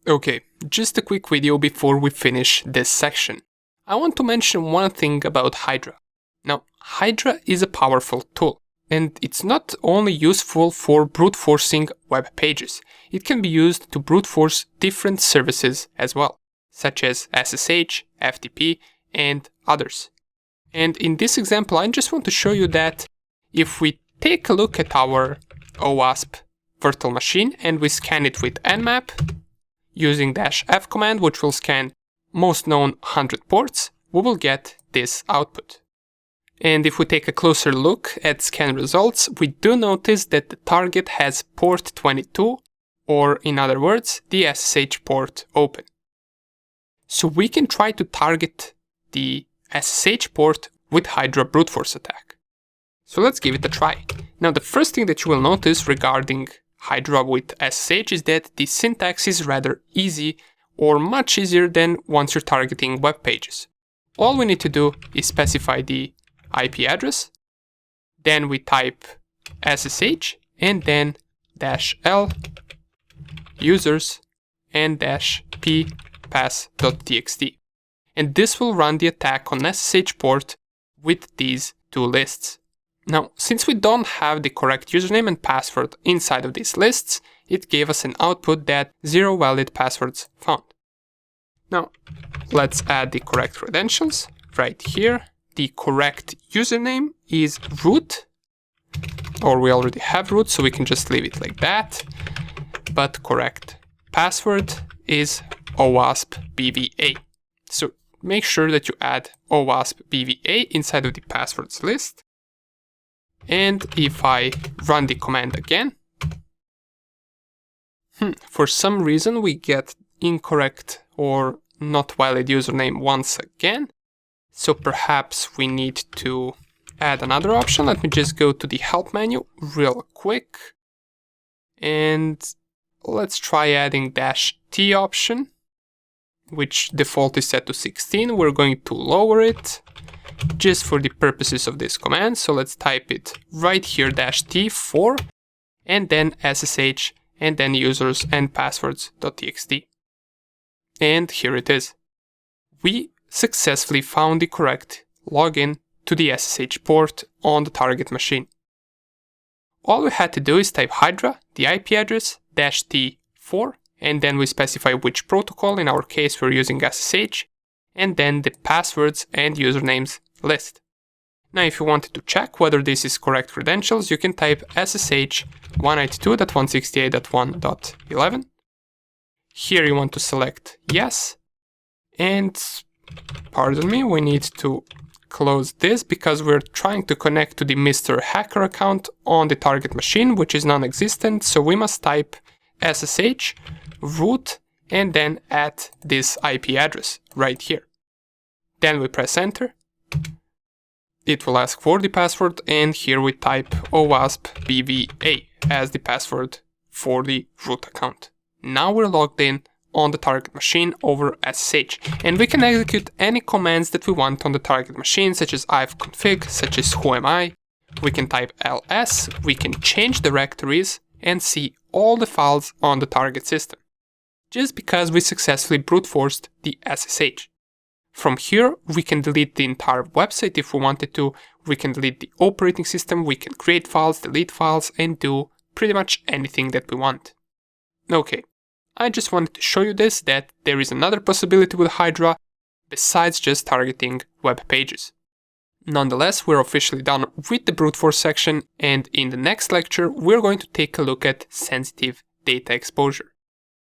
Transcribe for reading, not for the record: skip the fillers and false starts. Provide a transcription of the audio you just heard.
Okay, just a quick video before we finish this section. I want to mention one thing about Hydra. Now, Hydra is a powerful tool, and it's not only useful for brute forcing web pages, it can be used to brute force different services as well, such as SSH, FTP, and others. And in this example, I just want to show you that if we take a look at our OWASP virtual machine and we scan it with nmap, using -f command, which will scan most known 100 ports, we will get this output. And if we take a closer look at scan results, we do notice that the target has port 22, or in other words, the SSH port open. So we can try to target the SSH port with Hydra brute force attack. So let's give it a try. Now the first thing that you will notice regarding Hydra with SSH is that the syntax is rather easy, or much easier than once you're targeting web pages. All we need to do is specify the IP address, then we type SSH and then -l users and -p pass.txt. And this will run the attack on SSH port with these two lists. Now, since we don't have the correct username and password inside of these lists, it gave us an output that 0 valid passwords found. Now, let's add the correct credentials right here. The correct username is root, or we already have root, so we can just leave it like that. But correct password is OWASP BVA. So make sure that you add OWASP BVA inside of the passwords list. And if I run the command again, for some reason we get incorrect or not valid username once again. So perhaps we need to add another option. Let me just go to the help menu real quick. And let's try adding -t option, which default is set to 16. We're going to lower it just for the purposes of this command. So let's type it right here, -t4, and then SSH, and then users and passwords.txt. And here it is. We successfully found the correct login to the SSH port on the target machine. All we had to do is type Hydra, the IP address, -t4, and then we specify which protocol. In our case, we're using SSH, and then the passwords and usernames list. Now, if you wanted to check whether this is correct credentials, you can type SSH 192.168.1.11. Here you want to select yes, and pardon me, we need to close this because we're trying to connect to the Mr. Hacker account on the target machine, which is non-existent, so we must type SSH root and then add this IP address right here. Then we press enter. It will ask for the password, and here we type OWASP BVA as the password for the root account. Now we're logged in on the target machine over SSH, and we can execute any commands that we want on the target machine, such as ifconfig, such as whoami. We can type ls, we can change directories and see all the files on the target system, just because we successfully brute forced the SSH. From here, we can delete the entire website if we wanted to, we can delete the operating system, we can create files, delete files, and do pretty much anything that we want. Okay, I just wanted to show you this, that there is another possibility with Hydra besides just targeting web pages. Nonetheless, we're officially done with the brute force section, and in the next lecture, we're going to take a look at sensitive data exposure.